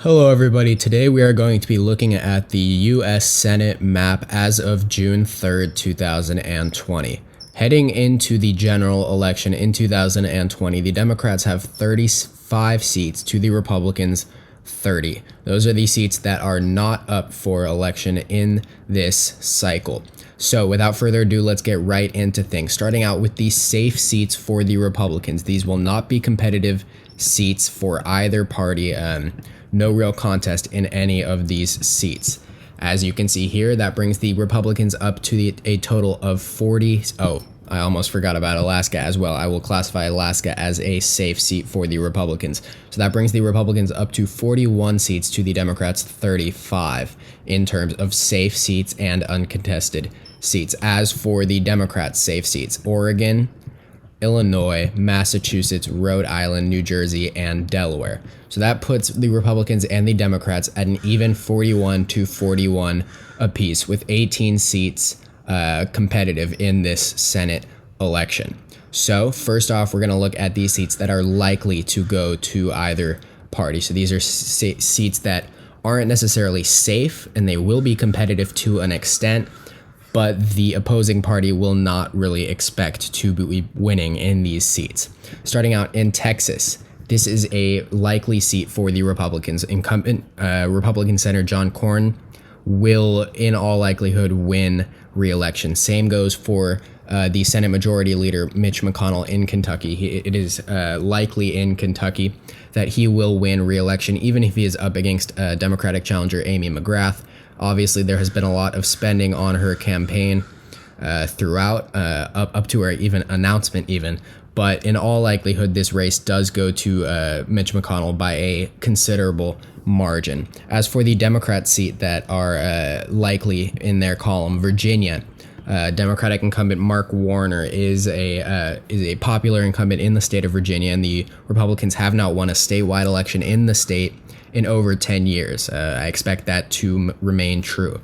Hello everybody, today we are going to be looking at the US Senate map as of June 3rd, 2020. Heading into the general election in 2020, the Democrats have 35 seats to the Republicans 30. Those are the seats that are not up for election in this cycle. So without further ado, let's get right into things. Starting out with the safe seats for the Republicans. These will not be competitive seats for either party. No real contest in any of these seats. As you can see here, that brings the Republicans up to a total of 40. Oh, I almost forgot about Alaska as well. I will classify Alaska as a safe seat for the Republicans. So that brings the Republicans up to 41 seats to the Democrats' 35 in terms of safe seats and uncontested seats. As for the Democrats' safe seats, Oregon, Illinois, Massachusetts, Rhode Island, New Jersey, and Delaware. So that puts the Republicans and the Democrats at an even 41 to 41 apiece, with 18 seats competitive in this Senate election. So first off, we're going to look at these seats that are likely to go to either party. So these are seats that aren't necessarily safe, and they will be competitive to an extent, but the opposing party will not really expect to be winning in these seats. Starting out in Texas, this is a likely seat for the Republicans. Incumbent Republican Senator John Cornyn will, in all likelihood, win re-election. Same goes for the Senate Majority Leader Mitch McConnell in Kentucky. It is likely in Kentucky that he will win re-election, even if he is up against Democratic challenger Amy McGrath. Obviously, there has been a lot of spending on her campaign throughout, up to her even announcement even. But in all likelihood, this race does go to Mitch McConnell by a considerable margin. As for the Democrat seat that are likely in their column, Virginia, Democratic incumbent Mark Warner is a popular incumbent in the state of Virginia, and the Republicans have not won a statewide election in the state in over 10 years. I expect that to remain true.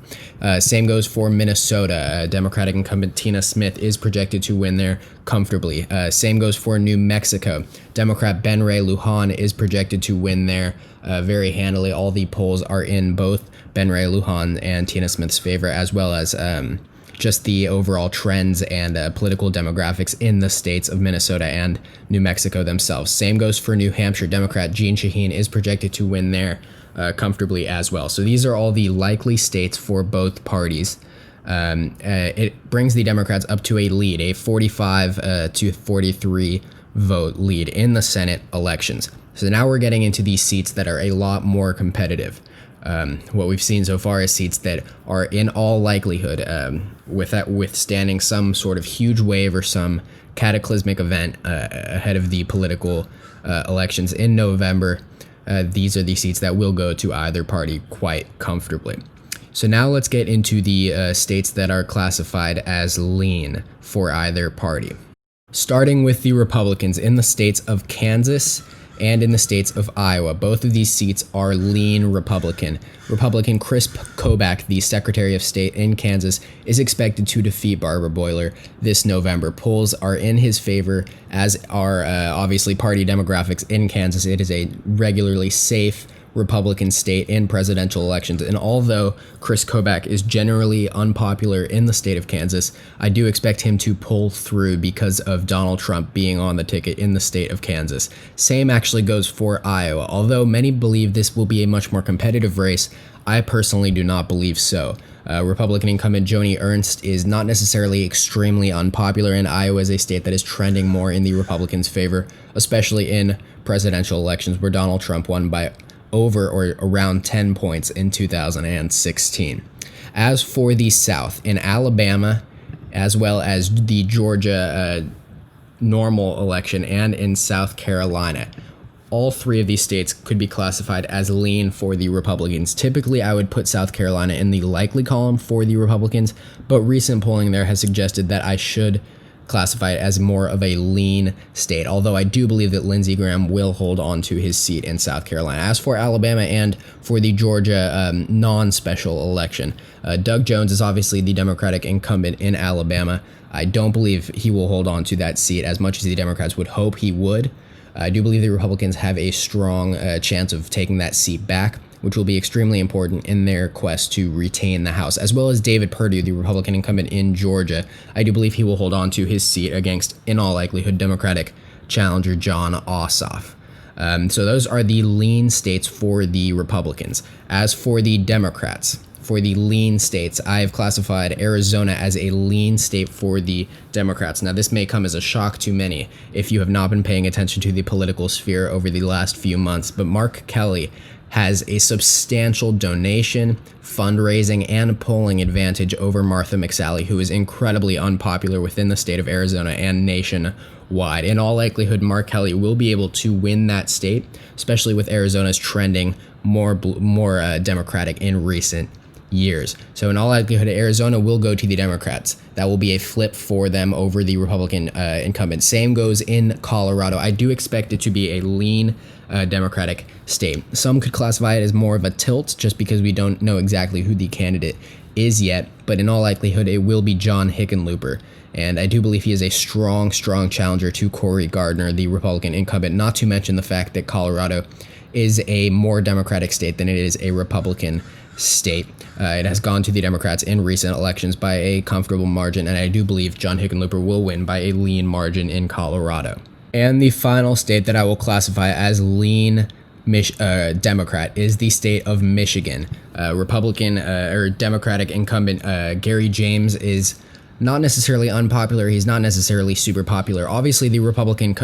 Same goes for Minnesota. Democratic incumbent Tina Smith is projected to win there comfortably. Same goes for New Mexico. Democrat Ben Ray Lujan is projected to win there very handily. All the polls are in both Ben Ray Lujan and Tina Smith's favor, as well as just the overall trends and political demographics in the states of Minnesota and New Mexico themselves. Same goes for New Hampshire. Democrat Jeanne Shaheen is projected to win there comfortably as well. So these are all the likely states for both parties. It brings the Democrats up to a lead, a 45 to 43 vote lead in the Senate elections. So now we're getting into these seats that are a lot more competitive. What we've seen so far is seats that are in all likelihood, withstanding some sort of huge wave or some cataclysmic event ahead of the political elections in November. These are the seats that will go to either party quite comfortably. So now let's get into the states that are classified as lean for either party. Starting with the Republicans in the states of Kansas and in the states of Iowa. Both of these seats are lean Republican. Republican Chris Kobach, the Secretary of State in Kansas, is expected to defeat Barbara Boiler this November. Polls are in his favor, as are obviously party demographics in Kansas. It is a regularly safe Republican state in presidential elections. And although Chris Kobach is generally unpopular in the state of Kansas, I do expect him to pull through because of Donald Trump being on the ticket in the state of Kansas. Same actually goes for Iowa. Although many believe this will be a much more competitive race, I personally do not believe so. Republican incumbent Joni Ernst is not necessarily extremely unpopular, and Iowa is a state that is trending more in the Republicans' favor, especially in presidential elections where Donald Trump won by over or around 10 points in 2016. As for the South, in Alabama, as well as the Georgia normal election, and in South Carolina, all three of these states could be classified as lean for the Republicans. Typically, I would put South Carolina in the likely column for the Republicans, but recent polling there has suggested that I should classify it as more of a lean state, although I do believe that Lindsey Graham will hold on to his seat in South Carolina. As for Alabama and for the Georgia non-special election, Doug Jones is obviously the Democratic incumbent in Alabama. I don't believe he will hold on to that seat as much as the Democrats would hope he would. I do believe the Republicans have a strong chance of taking that seat back. which will be extremely important in their quest to retain the House, as well as David Perdue, the Republican incumbent in Georgia. I do believe he will hold on to his seat against, in all likelihood, Democratic challenger Jon Ossoff. So those are the lean states for the Republicans. As for the Democrats, for the lean states, I have classified Arizona as a lean state for the Democrats. Now, this may come as a shock to many if you have not been paying attention to the political sphere over the last few months, but Mark Kelly has a substantial donation, fundraising, and polling advantage over Martha McSally, who is incredibly unpopular within the state of Arizona and nationwide. In all likelihood, Mark Kelly will be able to win that state, especially with Arizona's trending more Democratic in recent years. So in all likelihood, Arizona will go to the Democrats. That will be a flip for them over the Republican incumbent. Same goes in Colorado. I do expect it to be a lean Democratic state. Some could classify it as more of a tilt just because we don't know exactly who the candidate is yet, but in all likelihood, it will be John Hickenlooper. And I do believe he is a strong challenger to Cory Gardner, the Republican incumbent, not to mention the fact that Colorado is a more Democratic state than it is a Republican state. It has gone to the Democrats in recent elections by a comfortable margin, and I do believe John Hickenlooper will win by a lean margin in Colorado. And the final state that I will classify as lean Democrat is the state of Michigan. Republican or Democratic incumbent Gary James is not necessarily unpopular. He's not necessarily super popular. Obviously, the Republican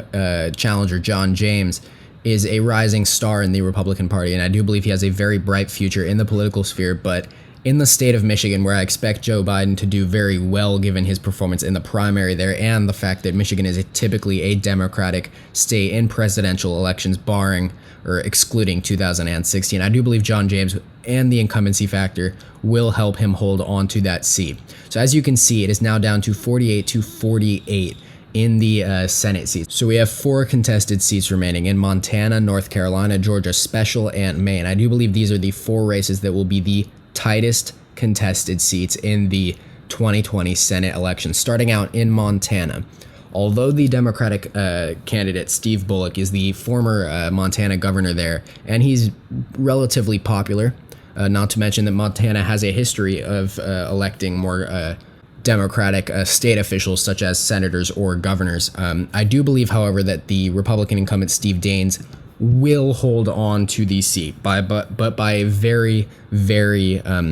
challenger John James is a rising star in the Republican Party, and I do believe he has a very bright future in the political sphere, but in the state of Michigan, where I expect Joe Biden to do very well given his performance in the primary there, and the fact that Michigan is typically a Democratic state in presidential elections, barring or excluding 2016, I do believe John James and the incumbency factor will help him hold on to that seat. So as you can see, it is now down to 48 to 48 in the Senate seats. So we have 4 contested seats remaining in Montana, North Carolina, Georgia Special, and Maine. I do believe these are the 4 races that will be the tightest contested seats in the 2020 Senate election. Starting out in Montana, although the Democratic candidate Steve Bullock is the former Montana governor there, and he's relatively popular, not to mention that Montana has a history of electing more Democratic state officials such as senators or governors. I do believe, however, that the Republican incumbent Steve Daines will hold on to the seat but by a very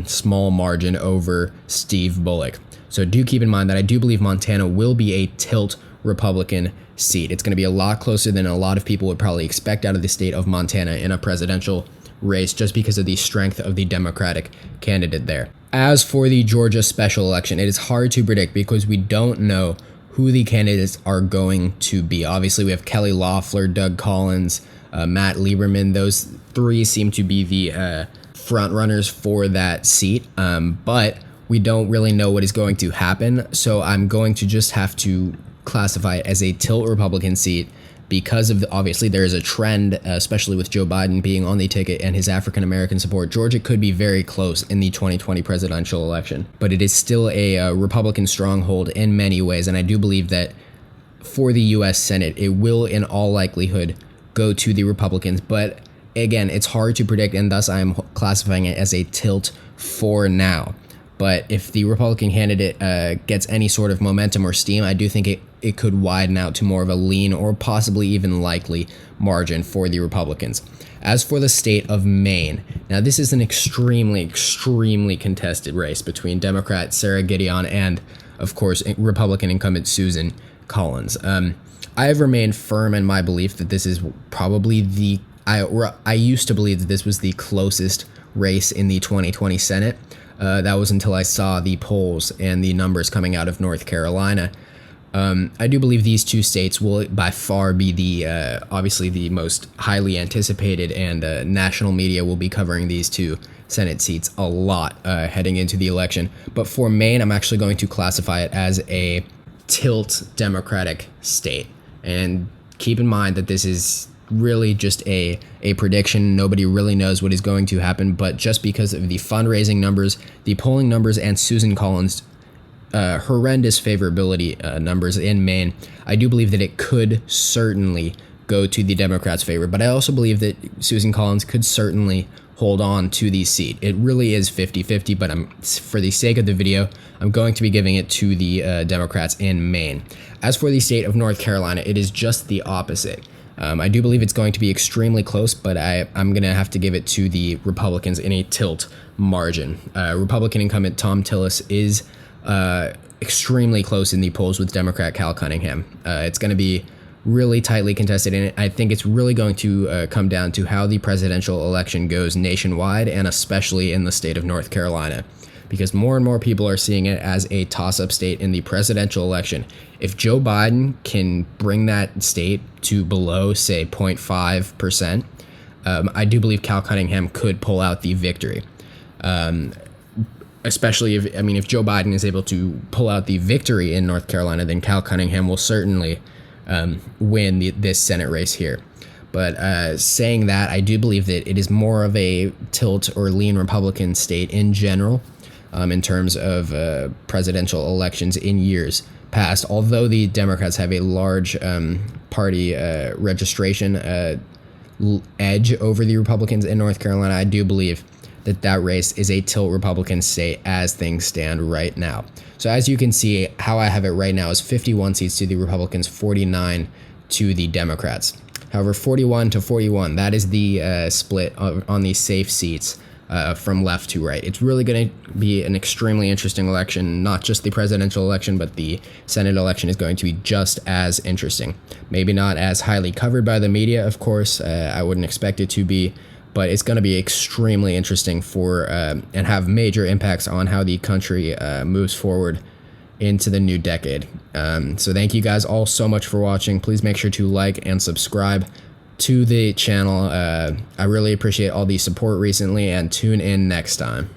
small margin over Steve Bullock. So do keep in mind that I do believe Montana will be a tilt Republican seat. It's going to be a lot closer than a lot of people would probably expect out of the state of Montana in a presidential race, just because of the strength of the Democratic candidate there. As for the Georgia special election, it is hard to predict because we don't know who the candidates are going to be. Obviously, we have Kelly Loeffler, Doug Collins, Matt Lieberman. Those 3 seem to be the front runners for that seat, but we don't really know what is going to happen. So I'm going to just have to classify it as a tilt Republican seat because of obviously there is a trend, especially with Joe Biden being on the ticket and his African-American support. Georgia could be very close in the 2020 presidential election, but it is still a Republican stronghold in many ways, and I do believe that for the U.S. Senate, it will in all likelihood go to the Republicans, but again, it's hard to predict, and thus I'm classifying it as a tilt for now. But if the Republican candidate gets any sort of momentum or steam, I do think it could widen out to more of a lean or possibly even likely margin for the Republicans. As for the state of Maine, now this is an extremely contested race between Democrat Sarah Gideon and, of course, Republican incumbent Susan Collins. I have remained firm in my belief that this is probably I used to believe that this was the closest race in the 2020 Senate. That was until I saw the polls and the numbers coming out of North Carolina. I do believe these 2 states will by far be the obviously the most highly anticipated, and national media will be covering these 2 Senate seats a lot heading into the election. But for Maine, I'm actually going to classify it as a tilt Democratic state. And keep in mind that this is really just a prediction. Nobody really knows what is going to happen, but just because of the fundraising numbers, the polling numbers, and Susan Collins' horrendous favorability numbers in Maine, I do believe that it could certainly go to the Democrats' favor. But I also believe that Susan Collins could certainly hold on to the seat. It really is 50-50, but for the sake of the video, I'm going to be giving it to the Democrats in Maine. As for the state of North Carolina, it is just the opposite. I do believe it's going to be extremely close, but I'm going to have to give it to the Republicans in a tilt margin. Republican incumbent Tom Tillis is extremely close in the polls with Democrat Cal Cunningham. It's going to be really tightly contested, and I think it's really going to come down to how the presidential election goes nationwide, and especially in the state of North Carolina, because more and more people are seeing it as a toss-up state in the presidential election. If Joe Biden can bring that state to below, say, 0.5%, I do believe Cal Cunningham could pull out the victory. Especially if Joe Biden is able to pull out the victory in North Carolina, then Cal Cunningham will certainly win this Senate race here. But saying that, I do believe that it is more of a tilt or lean Republican state in general, in terms of presidential elections in years past. Although the Democrats have a large party registration edge over the Republicans in North Carolina, I do believe that race is a tilt Republican state as things stand right now. So as you can see, how I have it right now is 51 seats to the Republicans, 49 to the Democrats. However, 41 to 41, that is the split on the safe seats from left to right. It's really going to be an extremely interesting election. Not just the presidential election, but the Senate election is going to be just as interesting. Maybe not as highly covered by the media, of course. I wouldn't expect it to be, but it's going to be extremely interesting and have major impacts on how the country moves forward into the new decade. So thank you guys all so much for watching. Please make sure to like and subscribe to the channel. I really appreciate all the support recently, and tune in next time.